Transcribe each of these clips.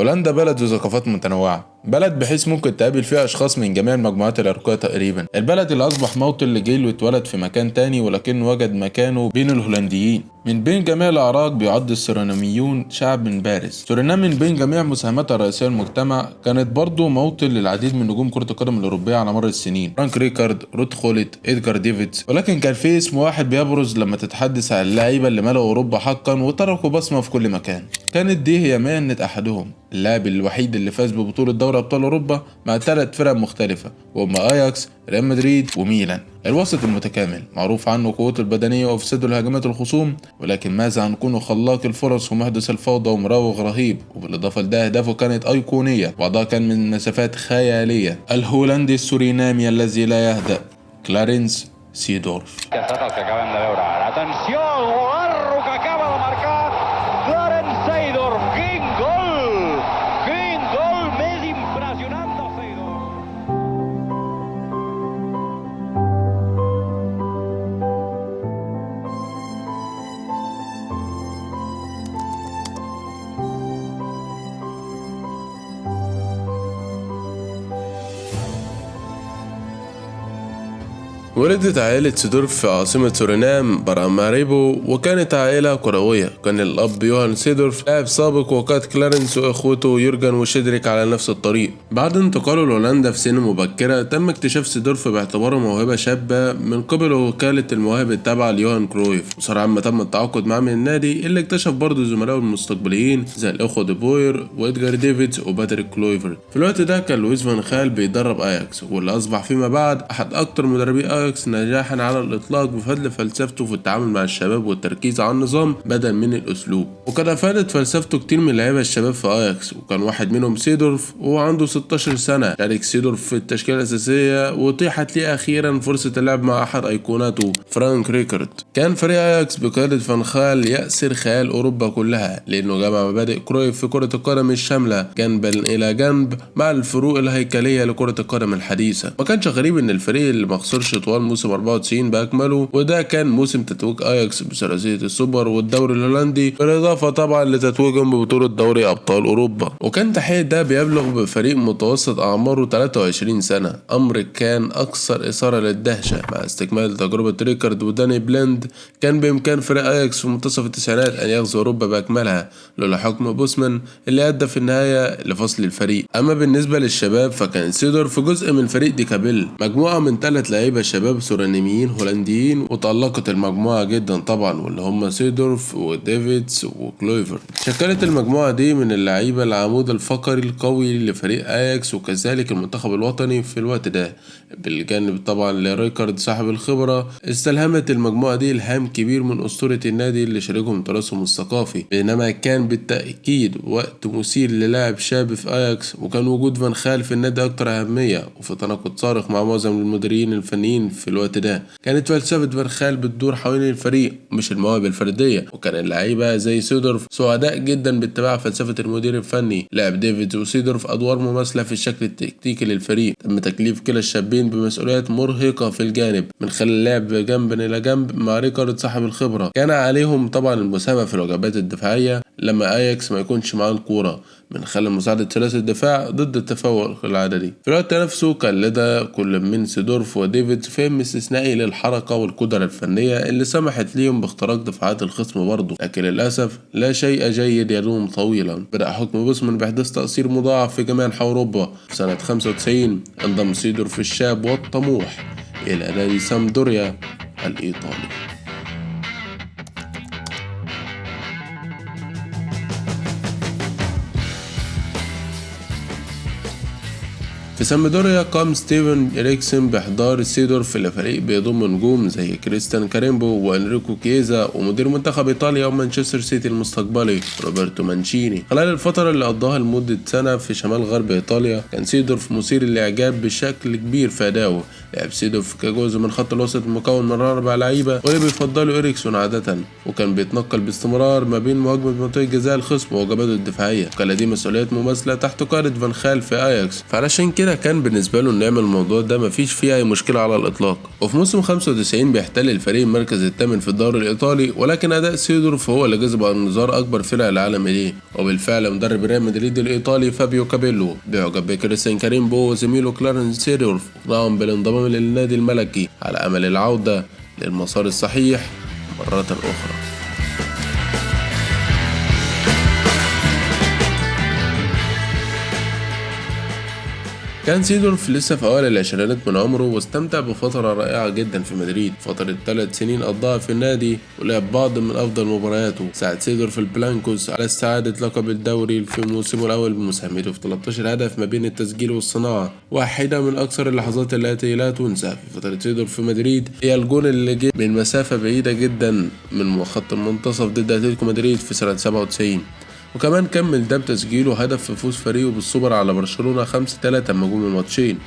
هولندا بلد ذو ثقافات متنوعة، بلد بحيث ممكن تقابل فيها أشخاص من جميع المجموعات العرقية تقريبا. البلد اللي أصبح موطن لجيل اتولد في مكان تاني ولكن وجد مكانه بين الهولنديين. من بين جميع الأعراق بيعد السوريناميون شعب من بارز. سورينام من بين جميع مساهماتها الرئيسية المجتمع كانت برضو موطن للعديد من نجوم كرة القدم الأوروبية على مر السنين، فرانك ريكارد، رود خولت، إدغار ديفيدز. ولكن كان في اسم واحد بيبرز لما تتحدث عن اللعيبة اللي ملأوا أوروبا حقا وتركوا بصمة في كل مكان. كانت دي هي مهنة أحدهم، اللاعب الوحيد اللي فاز ببطولة دوري أبطال أوروبا مع 3 فرق مختلفة وهم أياكس، ريال مدريد وميلان. الوسط المتكامل معروف عنه قوته البدنية وإفساده لهجمات الخصوم، ولكن ماذا عن كونه خلاق الفرص ومحدث الفوضى ومراوغ رهيب، وبالإضافة لده أهدافه كانت أيقونية وبعضها كان من مسافات خيالية. الهولندي السورينامي الذي لا يهدأ، كلارنس سيدورف. ولدت عائلة سيدورف في عاصمة سورينام براماريبو، وكانت عائلة كروية. كان الأب يوهان سيدورف لاعب سابق، وكانت كلارنس وإخوته يورجن وشيدريك على نفس الطريق. بعد انتقاله لهولندا في سن مبكرة تم اكتشاف سيدورف باعتباره موهبة شابة من قبل وكالة المواهب التابعة ليوهان كرويف، وسرعان ما تم التعاقد معاه من النادي اللي اكتشف برضه زملائه المستقبليين زي الأخوة دي بوير وإدغار ديفيدز وباتريك كلويفر. في الوقت ده كان لويس فان خال بيدرب أياكس، واللي أصبح فيما بعد أحد أكتر مدربي أياكس نجاحا على الإطلاق بفضل فلسفته في التعامل مع الشباب والتركيز على النظام بدل من الأسلوب. وقد أفادت فلسفته كتير من لعيبة الشباب في أياكس، وكان واحد منهم سيدورف وهو عنده 16 سنة. شارك سيدورف في التشكيلة الأساسية وأتيحت ليه أخيرا فرصة اللعب مع أحد أيقوناته فرانك ريكارد. كان فريق أياكس بقيادة فان خال يأسر خيال أوروبا كلها، لأنه جمع مبادئ كرويف في كرة القدم الشاملة جنبا إلى جنب مع الفروق الهيكلية لكرة القدم الحديثة. ما كانش غريب إن الفريق اللي مخسرش طوال موسم 94 بأكمله، وده كان موسم تتويج أياكس بثلاثية السوبر والدوري الهولندي، بالإضافة طبعا لتتويجهم ببطولة دوري أبطال أوروبا. وكان تحقيق ده بيبلغ بفريق متوسط أعماره 23 سنة، أمر كان أكثر إثارة للدهشة. مع استكمال تجربة ريكارد وداني بلند كان بإمكان فريق أياكس في منتصف التسعينات أن يغزو أوروبا بأكملها لولا حكم بوسمان اللي أدى في النهاية لفصل الفريق. أما بالنسبة للشباب فكان سيدورف جزء من فريق ديكابيل، مجموعة من 3 لعيبة شباب سوريناميين هولنديين، وتألقت المجموعة جدا طبعا، واللي هم سيدورف وديفيدز وكلويفر. شكلت المجموعة دي من اللعيبة العمود الفقري القوي لفريق أياكس وكذلك المنتخب الوطني في الوقت ده، بالجانب طبعا لريكارد صاحب الخبرة. استلهمت المجموعة دي إلهام كبير من أسطورة النادي اللي شاركهم تراثهم الثقافي، بينما كان بالتأكيد وقت مثير للاعب شاب في أياكس، وكان وجود فان خال في النادي أكتر أهمية، وفي تناقض صارخ مع معظم المديرين الفنيين في الوقت ده. كانت فلسفة فان خال بتدور حوالين الفريق مش المواهب الفردية، وكان اللعيبة زي سيدورف سعداء جدا باتباع فلسفة المدير الفني. لعب ديفيدز وسيدورف أدوار مماثلة في الشكل التكتيكي للفريق. تم تكليف كلا الشابين بمسؤوليات مرهقة في الجانب من خلال اللعب جنبا إلى جنب مع ريكارد صاحب الخبرة. كان عليهم طبعا المساهمة في الوجبات الدفاعية لما أياكس ما يكونش معاه الكورة، من خلال مساعدة ثلاثي الدفاع ضد التفوق العددي. في الوقت نفسه كان لدى كل من سيدورف وديفيد فهم استثنائي للحركة والقدرة الفنية اللي سمحت ليهم باختراق دفاعات الخصم برضه، لكن للأسف لا شيء جيد يدوم طويلا. بدأ حكم بوسمان بإحداث تأثير مضاعف في جميع أنحاء أوروبا. في سنة 95 انضم سيدورف الشاب والطموح إلى نادي سامدوريا الإيطالي. في سامدوريا قام ستيفن إريكسن بإحضار سيدورف لفريق بيضم نجوم زي كريستيان كاريمبو وإنريكو كيزا ومدير منتخب إيطاليا ومانشستر سيتي المستقبلي روبرتو مانشيني. خلال الفترة اللي قضاها لمدة سنة في شمال غرب إيطاليا كان سيدورف مثير للإعجاب بشكل كبير في أدائه. لعب سيدورف كجزء من خط الوسط المكون من 4 لعيبة واللي بيفضلوا إريكسون عادة، وكان بيتنقل باستمرار ما بين مواجهة منطقة جزاء الخصم ووجباته الدفاعية، وكان لديه مسؤوليات مماثلة تحت قيادة فان خال في أياكس. فعلشان كده وساعتها كان بالنسبة له انه يعمل الموضوع ده مفيش فيه اي مشكلة على الاطلاق. وفي موسم 95 بيحتل الفريق المركز الثامن في الدوري الايطالي، ولكن اداء سيدورف هو اللي جذب انظار اكبر فرق العالم اليه. وبالفعل مدرب ريال مدريد الايطالي فابيو كابيلو بيعجب بكريستيان كاريمبو وزميله كلارنس سيدورف وقام بالانضمام للنادي الملكي على امل العودة للمسار الصحيح مرة اخرى. كان سيدورف لسه في أوائل العشرينات من عمره، واستمتع بفترة رائعة جدا في مدريد، فترة 3 سنين قضاها في النادي ولعب بعض من أفضل مبارياته. ساعد سيدورف البلانكوس على استعادة لقب الدوري في موسمه الأول بمساهمته في 13 هدف ما بين التسجيل والصناعة. واحدة من أكثر اللحظات التي لا تنسى في فترة سيدورف في مدريد هي الجون اللي جه من مسافة بعيدة جدا من خط المنتصف ضد أتلتيكو مدريد في سنة 97. وكمان كمل ده بتسجيله هدف في فوز فريقه بالسوبر على برشلونة 5-3 اما جم الماتشين.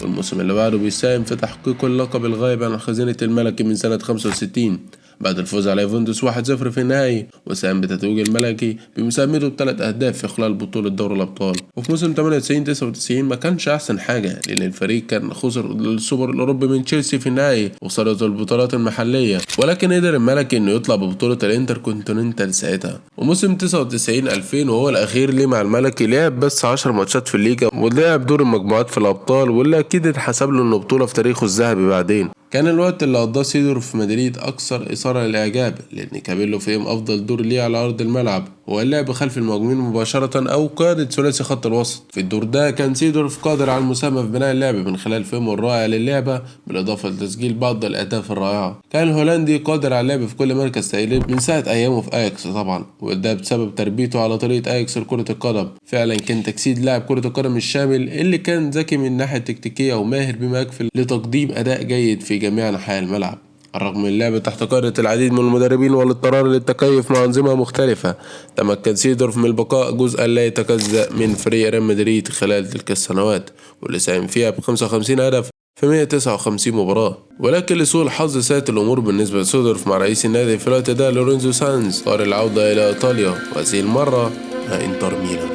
والموسم اللي بعده بيساهم في تحقيق اللقب الغايب عن خزينة الملكي من سنة 65 بعد الفوز على يوفنتوس 1-0 في النهائي، وساهم بتتويج الملكي بمساهمته ب3 أهداف في خلال بطولة دوري الأبطال. وفي موسم 98-99 ما كانش أحسن حاجة، لأن الفريق كان خسر السوبر الأوروبي من تشيلسي في النهائي وخسرت البطولات المحلية، ولكن قدر الملكي إنه يطلع ببطولة الإنتر كونتيننتال ساعتها. وموسم 99-2000 وهو الأخير ليه مع الملكي لعب بس 10 ماتشات في الليجا ولعب دور المجموعات في الأبطال، واللي أكيد اتحسب له إنه بطولة في تاريخه الذهبي بعدين. كان الوقت اللي قضاه سيدورف في مدريد أكثر إثارة للإعجاب، لأن كابيلو فهم أفضل دور ليه على أرض الملعب هو اللعب خلف المهاجمين مباشرة أو قيادة ثلاثي خط الوسط. في الدور ده كان سيدورف قادر على المساهمة في بناء اللعب من خلال فهمه الرائع للعبة بالإضافة لتسجيل بعض الأهداف الرائعة. كان الهولندي قادر على اللعب في كل مركز تقريبا من ساعة أيامه في أياكس طبعا، وده بسبب تربيته على طريقة أياكس لكرة القدم. فعلا كان تجسيد لاعب كرة القدم الشامل اللي كان ذكي من الناحية التكتيكية وماهر بما يكفي لتقديم أداء جيد في جميع أنحاء الملعب. الرغم من اللعب تحت قيادة العديد من المدربين والاضطرار للتكيف مع أنظمة مختلفة، تمكن سيدورف من البقاء جزءا لا يتجزأ من فريق ريال مدريد خلال تلك السنوات، واللي ساهم فيها ب55 هدف في 159 مباراة. ولكن لسوء الحظ ساءت الأمور بالنسبة لسيدورف مع رئيس النادي في الوقت ده لورينزو سانز، قرر العودة إلى إيطاليا وهذه المرة مع إنتر ميلان.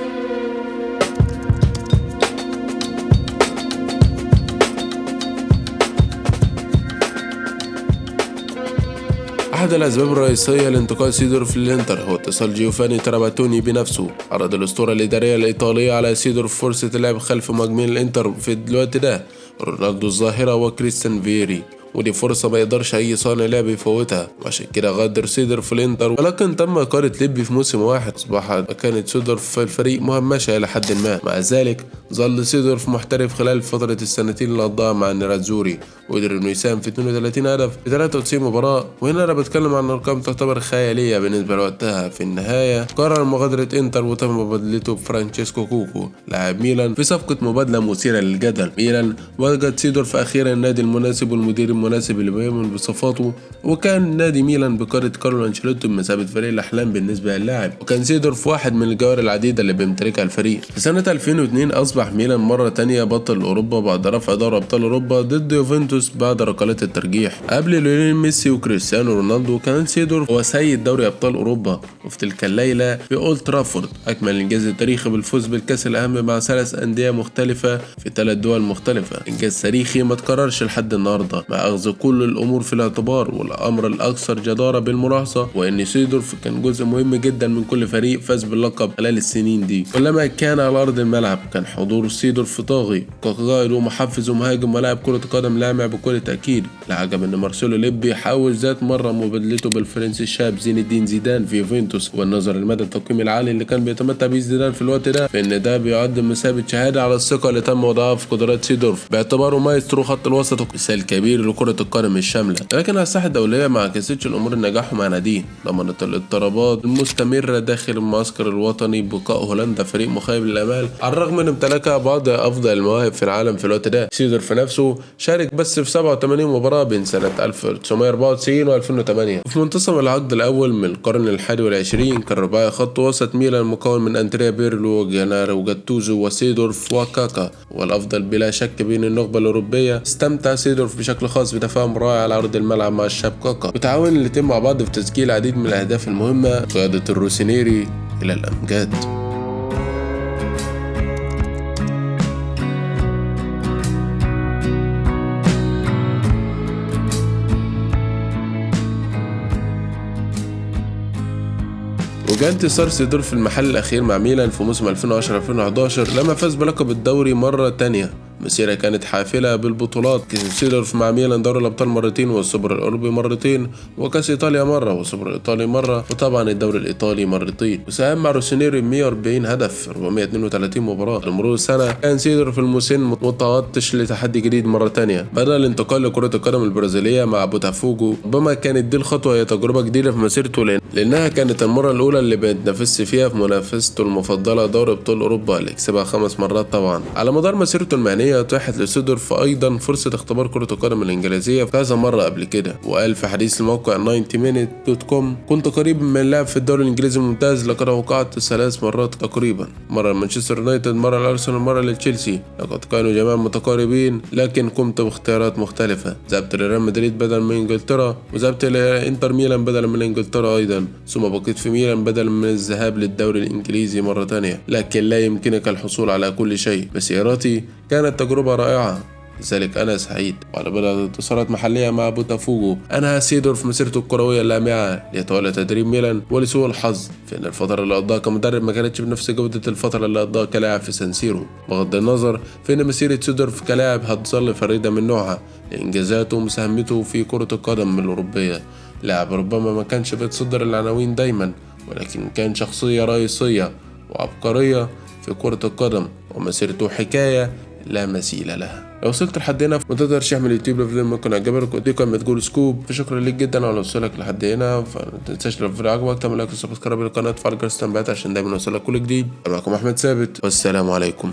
أحد الأسباب الرئيسية لانتقال سيدورف للإنتر هو اتصال جيوفاني تراباتوني بنفسه. عرض الأسطورة الإدارية الإيطالية على سيدورف فرصة اللعب خلف مهاجمين الإنتر في الوقت ده رونالدو الظاهرة وكريستيان فيري، ودي فرصة ما يقدرش أي صانع لعب يفوتها، وعشان كده غادر سيدورف الإنتر. ولكن تم إقالة ليبي في موسم واحد، أصبحت مكانة سيدورف في الفريق مهمشة إلى حد ما. مع ذلك ظل سيدورف محترف خلال فترة السنتين اللي قضاها مع النيراتزوري، وقدر إنه يساهم في 32 هدف في 93 مباراة. وهنا أنا بتكلم عن أرقام تعتبر خيالية بالنسبة لوقتها. في النهاية قرر مغادرة إنتر وتم مبادلته بفرانشيسكو كوكو لاعب ميلان في صفقة مبادلة مثيرة للجدل. ميلان وجد سيدورف أخيرا النادي المناسب والمدير المناسب اللي بيؤمن بصفاته، وكان نادي ميلان بقيادة كارلو أنشيلوتي بمثابة فريق الأحلام بالنسبة للاعب، وكان سيدورف واحد من الجوهر العديدة اللي بيمتلكها الفريق. في سنة 2002 أصبح ميلان مرة تانية بطل أوروبا بعد رفع دوري أبطال أوروبا ضد يوفنتوس بعد ركلات الترجيح. قبل ليونيل ميسي وكريستيانو رونالدو كان سيدورف هو سيد دوري أبطال أوروبا، وفي تلك الليلة في أولد ترافورد أكمل الإنجاز التاريخي بالفوز بالكأس الأهم مع 3 أندية مختلفة في 3 دول مختلفة. إنجاز تاريخي ما تكررش لحد النهاردة مع أخذ كل الأمور في الاعتبار. والأمر الأكثر جدارة بالملاحظة وإن سيدورف كان جزء مهم جدا من كل فريق فاز باللقب خلال السنين دي. كلما كان على أرض الملعب كان حضور سيدورف طاغي كقائد ومحفز ومهاجم ولاعب كرة قدم لامع بكل تأكيد. العجب إن مارسيلو ليبي حاول ذات مرة مبادلته بالفرنسي الشاب زين الدين زيدان في يوفنتوس، والنظر لمدى التقييم العالي اللي كان بيتمتع به زيدان في الوقت ده، فإن ده بيعد مثابة شهادة على الثقة اللي تم وضعها في قدرات سيدورف باعتباره مايسترو خط الوسط ومثال كبير لكرة القدم الشاملة. لكن على الساحة الدولية ما عكستش الأمور النجاح مع ناديه. ضمنت الاضطرابات المستمرة داخل المعسكر الوطني بقاء هولندا فريق مخيب للآمال على الرغم من امتلاكها بعض أفضل المواهب في العالم في الوقت ده. سيدورف نفسه شارك بس في 87 مباراة بين سنة 1994 و 2008. وفي منتصف العقد الأول من القرن الحادي والعشرين كان رباعي خط وسط ميلان مكون من أندريا بيرلو وجنارو وجاتوزو وسيدورف وكاكا، والأفضل بلا شك بين النخبة الأوروبية. استمتع سيدورف بشكل خاص بتفاهم رائع على أرض الملعب مع الشاب كاكا، وتعاون الاتنين مع بعض في تسجيل العديد من الأهداف المهمة، قيادة الروسينيري إلى الأمجاد. جاء انتصار سيدورف في المحل الأخير مع ميلان في موسم 2010-2011 لما فاز بلقب الدوري مرة تانية. مسيرة كانت حافلة بالبطولات، كسب سيدورف مع ميلان دوري الأبطال مرتين والسوبر الأوروبي مرتين وكأس إيطاليا مرة والسوبر الإيطالي مرة وطبعا الدوري الإيطالي مرتين، وساهم مع روسونيرو 140 هدف 432 مباراة. لمرور سنة كان سيدورف المسن متعطش لتحدي جديد مرة تانية، بدأ الانتقال لكرة القدم البرازيلية مع بوتافوجو. ربما كانت دي الخطوة هي تجربة جديدة في مسيرته لأنها كانت المرة الأولى اللي بيتنافس فيها في منافسته المفضلة دوري أبطال أوروبا اللي كسبها 5 مرات. طبعا على مدار مسيرته المهنية اتاحت لسيدورف أيضا فرصة اختبار كرة القدم الإنجليزية كذا مرة قبل كده، وقال في حديث الموقع 90minute.com: كنت قريب من اللعب في الدوري الإنجليزي الممتاز، لقد وقعت 3 مرات تقريبا، مرة لمانشستر يونايتد، مرة لأرسنال، مرة لتشيلسي، لقد كانوا جميعا متقاربين لكن قمت باختيارات مختلفة. ذهبت لريال مدريد بدلا من إنجلترا، وذهبت لإنتر ميلان بدلا من إنجلترا أيضا، ثم بقيت في ميلان بدلا من الذهاب للدوري الإنجليزي مرة تانية. لكن لا يمكنك الحصول على كل شيء. مسيرتي كانت تجربة رائعة، لذلك أنا سعيد. وعلى بدأت انتصارات محلية مع بوتافوجو، أنهى سيدورف مسيرته الكروية اللامعة ليتولى تدريب ميلان، ولسوء الحظ فإن الفترة اللي قضاها كمدرب ما كانتش بنفس جودة الفترة اللي قضاها كلاعب في سانسيرو. بغض النظر فإن مسيرة سيدورف كلاعب هتظل فريدة من نوعها لإنجازاته ومساهمته في كرة القدم الأوروبية. لاعب ربما ما كانش بيتصدر العناوين دايما، ولكن كان شخصية رئيسية وعبقرية في كرة القدم، ومسيرته حكاية لا مثيل لها. لو وصلت لحد هنا وتقدر ترشح من اليوتيوب لو ممكن عجبك ودي قائمة جول سكوب، فشكرا ليك جدا على وصولك لحد هنا. فتنساش لو الفيديو عجبك تعمل لايك وسبسكرايب للقناة وتفعل جرس التنبيهات عشان دايما يوصلك كل جديد. معكم احمد ثابت والسلام عليكم.